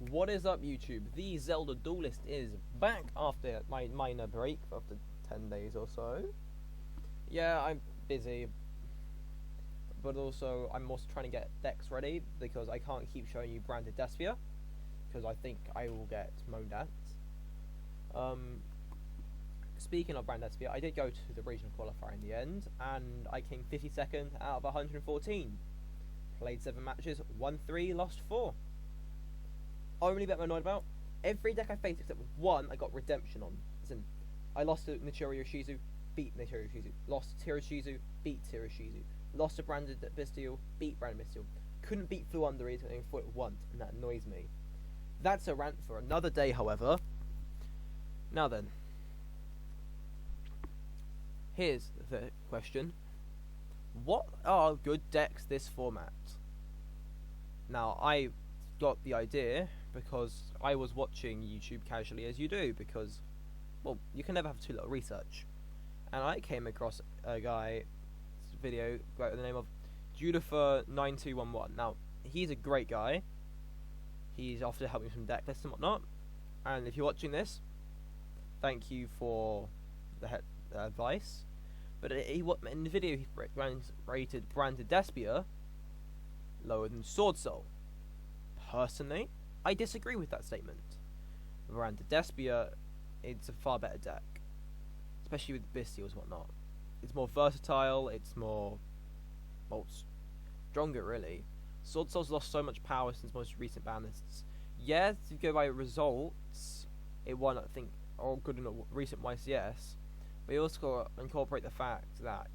What is up, YouTube? The Zelda Duelist is back after my minor break after 10 days or so. Yeah, I'm busy, but also I'm also trying to get decks ready because I can't keep showing you Branded Despia because I think I will get moaned at. Speaking of Branded Despia, I did go to the regional qualifier in the end, and I came 52nd out of 114. Played 7 matches, won 3, lost 4. Only bit I'm annoyed about, every deck I faced except one I got redemption on. As in, I lost to Nichiro Yoshizu, beat Nichiro Yoshizu. Lost to Hiroshizu, beat Hiroshizu. Lost to Branded Bestial, beat Branded Bestial. Couldn't beat Flu Undereat and thought it once, and that annoys me. That's a rant for another day, however. Now then. Here's the question. What are good decks this format? Now, I got the idea because I was watching YouTube casually, as you do, because, well, you can never have too little research. And I came across a guy's video by the name of Judifer9211. Now, he's a great guy. He's often helping with some deck lists and whatnot. And if you're watching this, thank you for the advice. But in the video, he rated Branded Despia lower than Sword Soul. Personally, I disagree with that statement. Branded Despia, it's a far better deck, especially with Bestials and whatnot. It's more versatile, it's more, well, stronger really. Sword Soul's lost so much power since most recent ban lists. Yeah, to go by results, it won, I think, all good in a recent YCS, but you also got to incorporate the fact that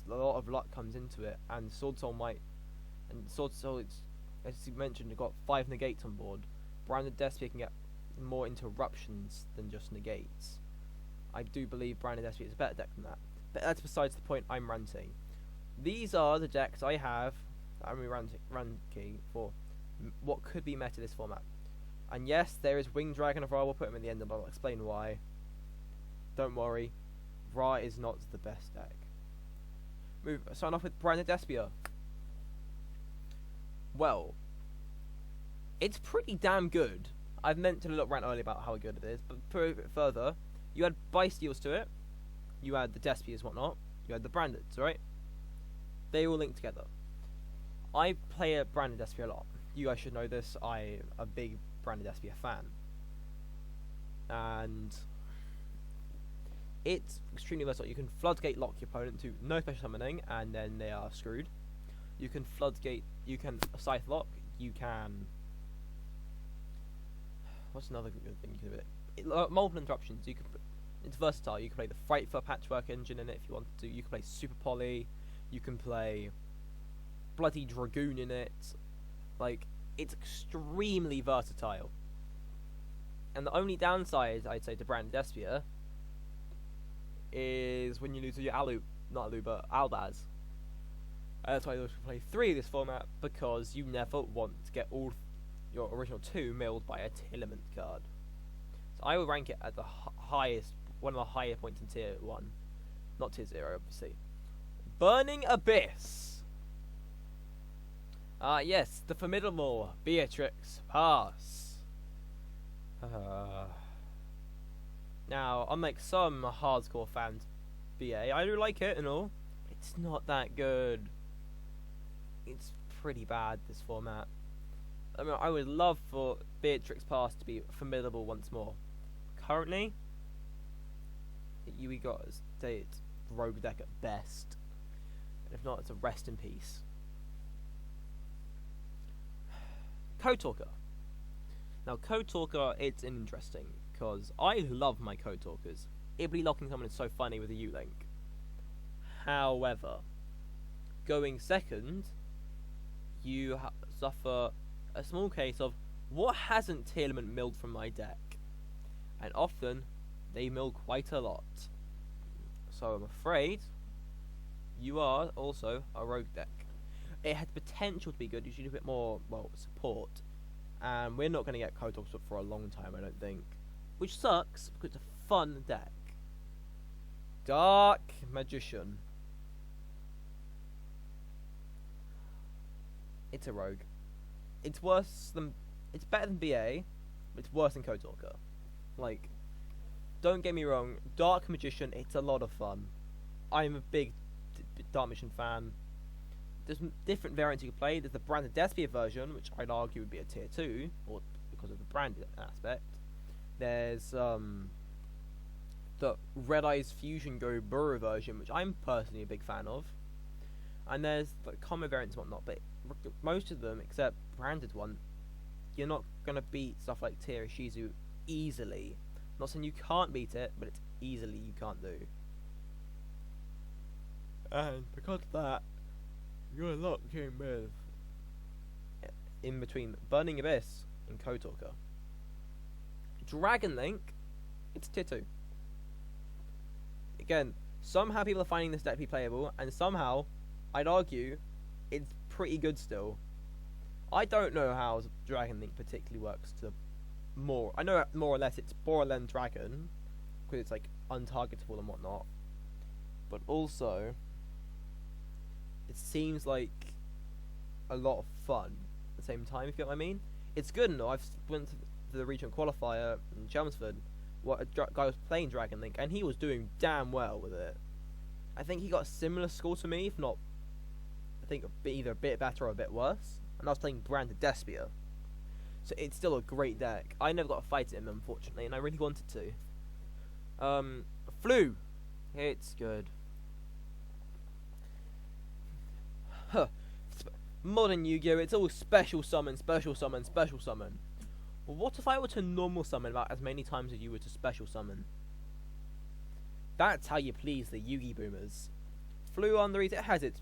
a lot of luck comes into it, and Sword Soul, it's, as you mentioned, you've got 5 negates on board. Branded Despia can get more interruptions than just negates. I do believe Branded Despia is a better deck than that. But that's besides the point. I'm ranting. These are the decks I have that I'm ranking for what could be meta this format. And yes, there is Winged Dragon of Ra. We'll put him in the end and I'll explain why. Don't worry, Ra is not the best deck. Starting off with Branded Despia. Well, it's pretty damn good. I've meant to rant earlier about how good it is, but prove it further. You add Bysteals to it, you add the Despias whatnot, you add the Brandeds, right? They all link together. I play a Branded Despia a lot. You guys should know this. I'm a big Branded Despia fan. And it's extremely versatile. You can Floodgate lock your opponent to no special summoning, and then they are screwed. You can Floodgate, you can Scythe lock, you can... What's another good thing you can do with it? Multiple interruptions. It's versatile. You can play the Frightful Patchwork engine in it if you want to. You can play Super Poly. You can play Bloody Dragoon in it. Like, it's extremely versatile. And the only downside, I'd say, to Branded Despia is when you lose to your Albaz. That's why I always play 3 this format, because you never want to get all your original 2 milled by a Tearlament card. So I would rank it at the highest, one of the higher points in tier 1, not tier 0, obviously. Burning Abyss. Yes, the formidable Beatrix Pass. Now, unlike some hardcore fans, BA, I do like it and all, but it's not that good. It's pretty bad, this format. I mean, I would love for Beatrix Pass to be formidable once more. Currently, we got as it's rogue deck at best. And if not, it's a rest in peace. Code Talker. Now, Code Talker, it's interesting, because I love my Code Talkers. Ibly locking someone is so funny with a U-Link. However, going second, you suffer a small case of what hasn't Tearlament milled from my deck, and often they mill quite a lot. So I'm afraid you are also a rogue deck. It had potential to be good. You should do a bit more, well, support, and we're not going to get Code Talks for a long time, I don't think, which sucks because it's a fun deck. Dark Magician. It's a rogue. It's better than BA, It's worse than Code Talker. Like, don't get me wrong, Dark Magician, it's a lot of fun. I'm a big Dark Magician fan. There's different variants you can play. There's the Branded Despia version, which I'd argue would be a tier 2, or because of the branded aspect. There's the Red Eyes Fusion Go Burrow version, which I'm personally a big fan of. And there's the common variants and whatnot, but most of them, except branded one, you're not going to beat stuff like Tier Ishizu easily. Not saying you can't beat it, but it's easily you can't do. And because of that, you're locked in with in between Burning Abyss and Code Talker. Dragon Link, it's tier 2. Again, somehow people are finding this deck to be playable, and somehow, I'd argue, it's pretty good still. I don't know how Dragon Link particularly works to more. I know more or less it's Borderland Dragon, because it's like untargetable and whatnot. But also, it seems like a lot of fun at the same time, if you get what I mean. It's good enough. I've went to the regional qualifier in Chelmsford. What a guy was playing Dragon Link, and he was doing damn well with it. I think he got a similar score to me, if not, I think either a bit better or a bit worse. And I was playing Branded Despia, so it's still a great deck. I never got a fight at him, unfortunately, and I really wanted to. Flu, it's good. Huh. Modern Yu-Gi-Oh! It's all special summon, special summon, special summon. Well, what if I were to normal summon about as many times as you were to special summon? That's how you please the Yugi boomers. Flu on the reason, it has its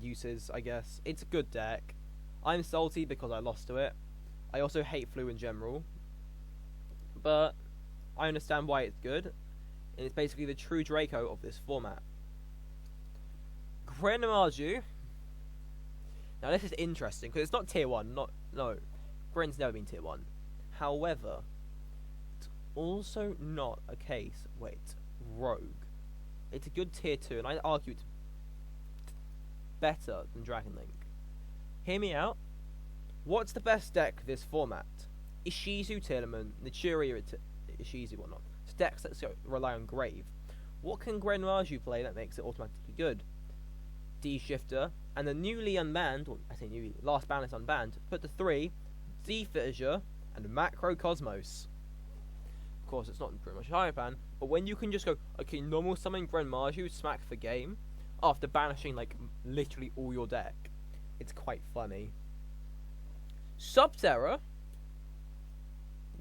uses, I guess. It's a good deck. I'm salty because I lost to it. I also hate Flu in general. But I understand why it's good. And it's basically the true Draco of this format. Greninja. Now this is interesting because it's not tier 1. No. Gren's never been tier 1. However, it's also not a case where it's rogue. It's a good tier 2, and I'd argue it's better than Dragon Link. Hear me out. What's the best deck for this format? Ishizu Tournament, Nichiria Ishizu, whatnot. It's decks that rely on Grave. What can Greninja play that makes it automatically good? D-Shifter, and the newly unbanned, or I say newly, last ban is unbanned, put the 3, D-Fissure, and Macrocosmos. Of course, it's not pretty much a higher ban, but when you can just go, okay, normal summon Greninja, smack for game, after banishing, like, literally all your deck, it's quite funny. Subterra?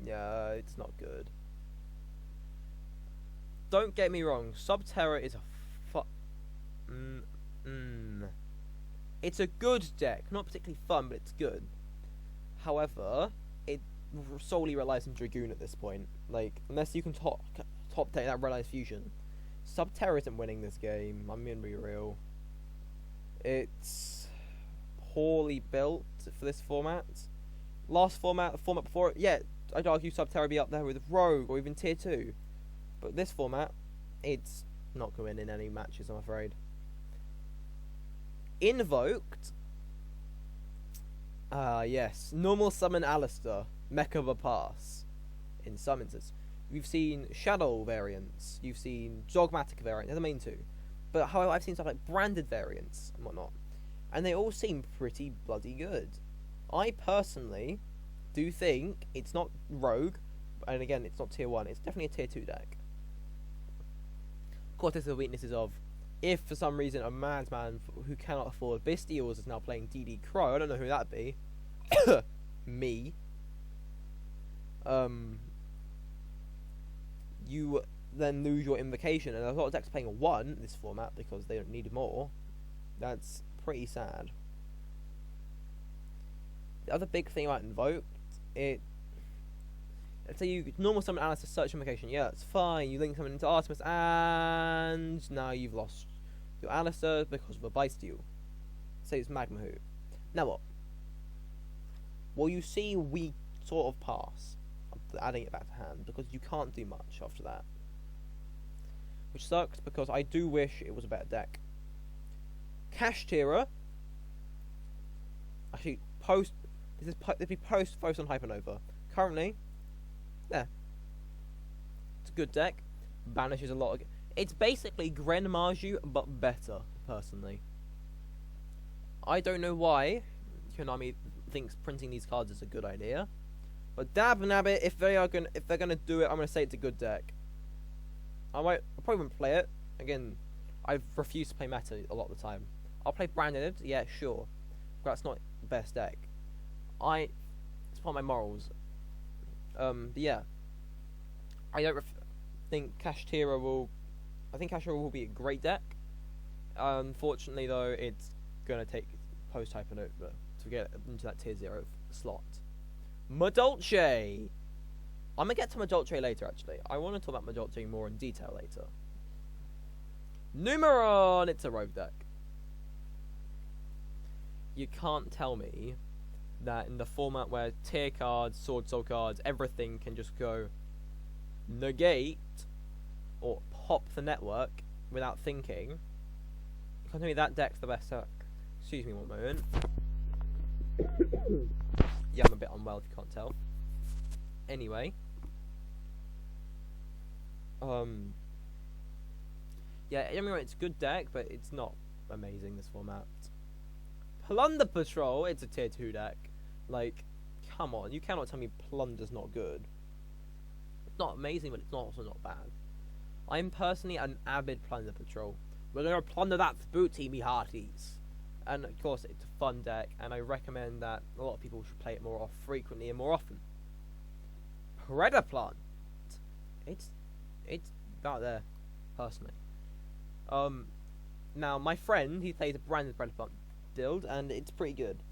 Yeah, it's not good. Don't get me wrong, Subterra is a It's a good deck, not particularly fun, but it's good. However, it solely relies on Dragoon at this point. Like, unless you can top deck that Red Eyes Fusion, Subterra isn't winning this game. I'm gonna be real. It's poorly built for this format. Last format, the format before it, yeah, I'd argue Subterra would be up there with Rogue or even Tier 2. But this format, it's not going to win in any matches, I'm afraid. Invoked. Yes. Normal summon Alistair. Mecha the Pass. In some instances. You've seen Shadow variants. You've seen Dogmatic variants. They're the main two. But however, I've seen stuff like branded variants and whatnot. And they all seem pretty bloody good. I personally do think it's not Rogue. And again, it's not Tier 1. It's definitely a Tier 2 deck. Of course, there's the weaknesses of, if for some reason a madman who cannot afford Bestials is now playing DD Crow, I don't know who that'd be. Me. You then lose your invocation, and a lot of decks playing 1 in this format because they don't need more. That's pretty sad. The other big thing about Invoked, let's say you normal summon Alice to search invocation, yeah, it's fine, you link someone into Artemis, and now you've lost your Alistair because of a Bestial. Say it's Magma Hoot. Now what? Well, you see we sort of pass, adding it back to hand, because you can't do much after that. Which sucks, because I do wish it was a better deck. Kashtira, actually, this be post Focus on Hypernova. Currently, Yeah, it's a good deck. Banishes a lot of. It's basically Gren Marju, but better. Personally, I don't know why Konami thinks printing these cards is a good idea, but dab nabbit, if they're gonna do it, I'm gonna say it's a good deck. I probably won't play it again. I've refused to play meta a lot of the time. I'll play branded, yeah, sure, but that's not the best deck. It's part of my morals. But yeah, I don't think Kashtira will. I think Kashtira will be a great deck. Unfortunately, though, it's gonna take post Hypernova to get into that tier 0 slot. Madolche! I'm gonna get to Madolche later, actually. I want to talk about Madolche more in detail later. Numeron! It's a rogue deck. You can't tell me that in the format where tier cards, sword soul cards, everything can just go negate or pop the network without thinking. You can't tell me that deck's the best deck. Excuse me one moment. Yeah, I'm a bit unwell if you can't tell. Anyway. Yeah, I mean, it's a good deck, but it's not amazing, this format. Plunder Patrol, it's a tier 2 deck. Like, come on, you cannot tell me Plunder's not good. It's not amazing, but it's also not bad. I'm personally an avid Plunder Patrol. We're gonna plunder that booty, me hearties. And of course, it's a fun deck, and I recommend that a lot of people should play it more frequently and more often. Predaplant, it's out there, personally. Now my friend, he plays a branded Predaplant build, and it's pretty good.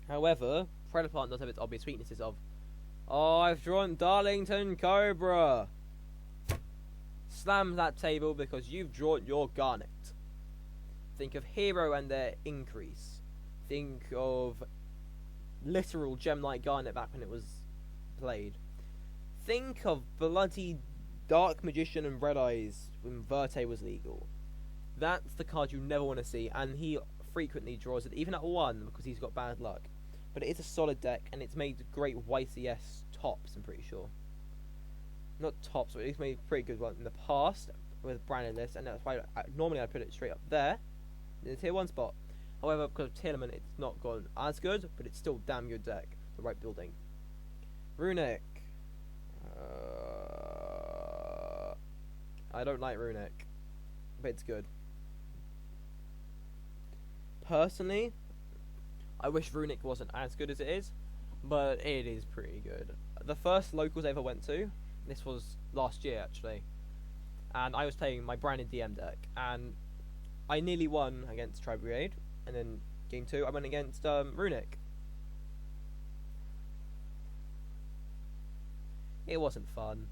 However, Predaplant does have its obvious weaknesses of, oh, I've drawn Darlington Cobra. Slam that table because you've drawn your Garnet. Think of Hero and their increase. Think of literal Gem-like Garnet back when it was played. Think of bloody Dark Magician and Red Eyes when Verte was legal. That's the card you never want to see, and he frequently draws it, even at 1, because he's got bad luck. But it is a solid deck, and it's made great YCS tops, I'm pretty sure. Not tops, but it's made pretty good one in the past with branded lists, and that's why normally I put it straight up there in the tier 1 spot. However, because of Tearlament, it's not gone as good, but it's still a damn good deck. The right building. Runic. I don't like Runic, but it's good. Personally, I wish Runic wasn't as good as it is, but it is pretty good. The first locals I ever went to, this was last year actually, and I was playing my branded DM deck, and I nearly won against Tri Brigade, and then game 2 I went against Runic. It wasn't fun.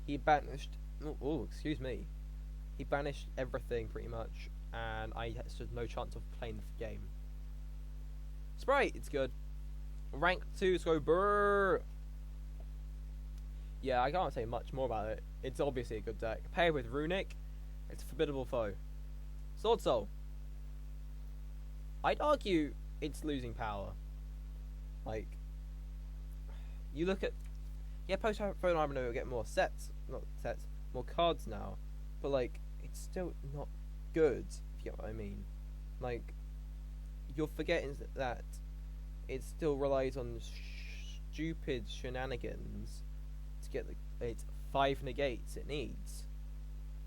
He banished. Oh, excuse me. He banished everything pretty much, and I stood no chance of playing the game. Sprite, it's good. Rank 2, let's go brrr. Yeah, I can't say much more about it. It's obviously a good deck. Paired with Runic, it's a formidable foe. Sword Soul. I'd argue it's losing power. Like, you look at, yeah, post-phone Armor will get more more cards now, but like, it's still not good, if you get what I mean. Like, you're forgetting that it still relies on stupid shenanigans to get its 5 negates it needs,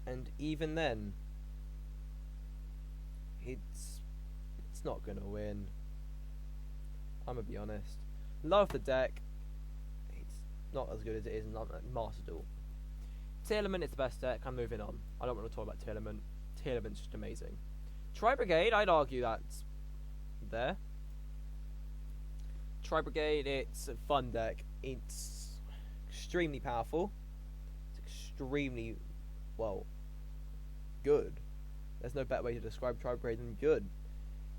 and even then, it's not gonna win. I'm gonna be honest. Love the deck. It's not as good as it is in Master Duel. Tearlament is the best deck. I'm moving on. I don't want to talk about Tearlament. Tearlament's just amazing. Tri Brigade, I'd argue that's there. Tri Brigade, it's a fun deck. It's extremely powerful. It's extremely, well, good. There's no better way to describe Tri Brigade than good.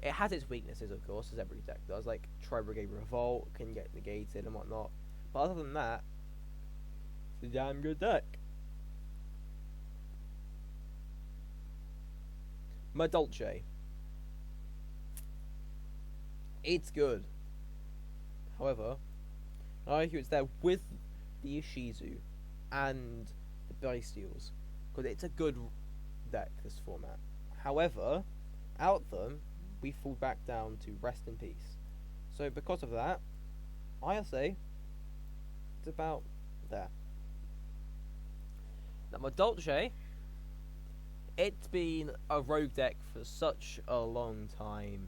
It has its weaknesses, of course, as every deck does. Like, Tri Brigade Revolt can get negated and whatnot. But other than that, it's a damn good deck. Madolche. It's good. However, I argue it's there with the Ishizu and the Bestials, because it's a good deck, this format. However, out them, we fall back down to rest in peace. So because of that, I'll say it's about there. Now my Dolce, it's been a rogue deck for such a long time.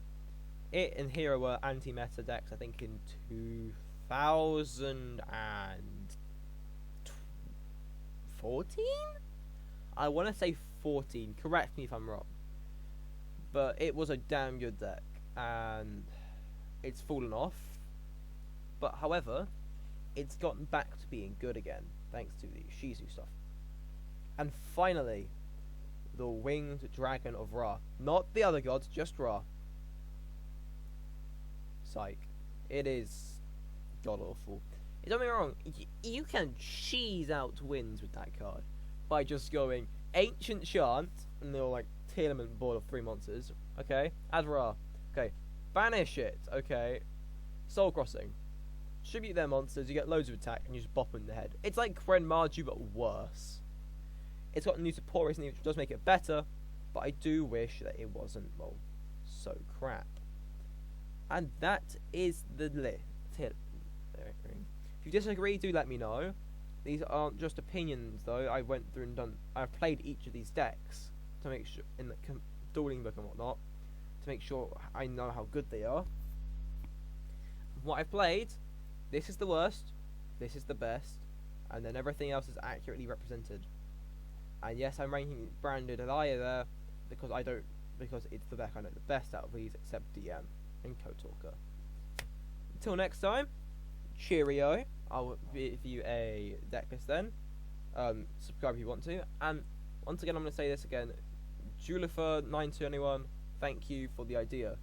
It and Hero were anti-meta decks, I think, in 2014? I want to say 14, correct me if I'm wrong. But it was a damn good deck, and it's fallen off. But however, it's gotten back to being good again, thanks to the Shizu stuff. And finally, the Winged Dragon of Ra. Not the other gods, just Ra. Psych. It is god awful. Don't get me wrong, you can cheese out wins with that card by just going Ancient Chant, and they're like Telement board of 3 monsters, okay? Add Ra. Okay. Banish it, okay? Soul Crossing. Tribute their monsters, you get loads of attack, and you just bop them in the head. It's like Kren Marju, but worse. It's got new support recently, which does make it better, but I do wish that it wasn't, well, so crap. And that is the list. If you disagree, do let me know. These aren't just opinions, though. I went through and I've played each of these decks to make sure, in the dueling book and whatnot, to make sure I know how good they are. What I've played, this is the worst, this is the best, and then everything else is accurately represented. And yes, I'm ranking Branded higher there because it's the deck I know the best out of these, except DM and KotTalker. Until next time, cheerio. I'll give you a deck list then. Subscribe if you want to. And once again, I'm going to say this again. Julifer9221, thank you for the idea.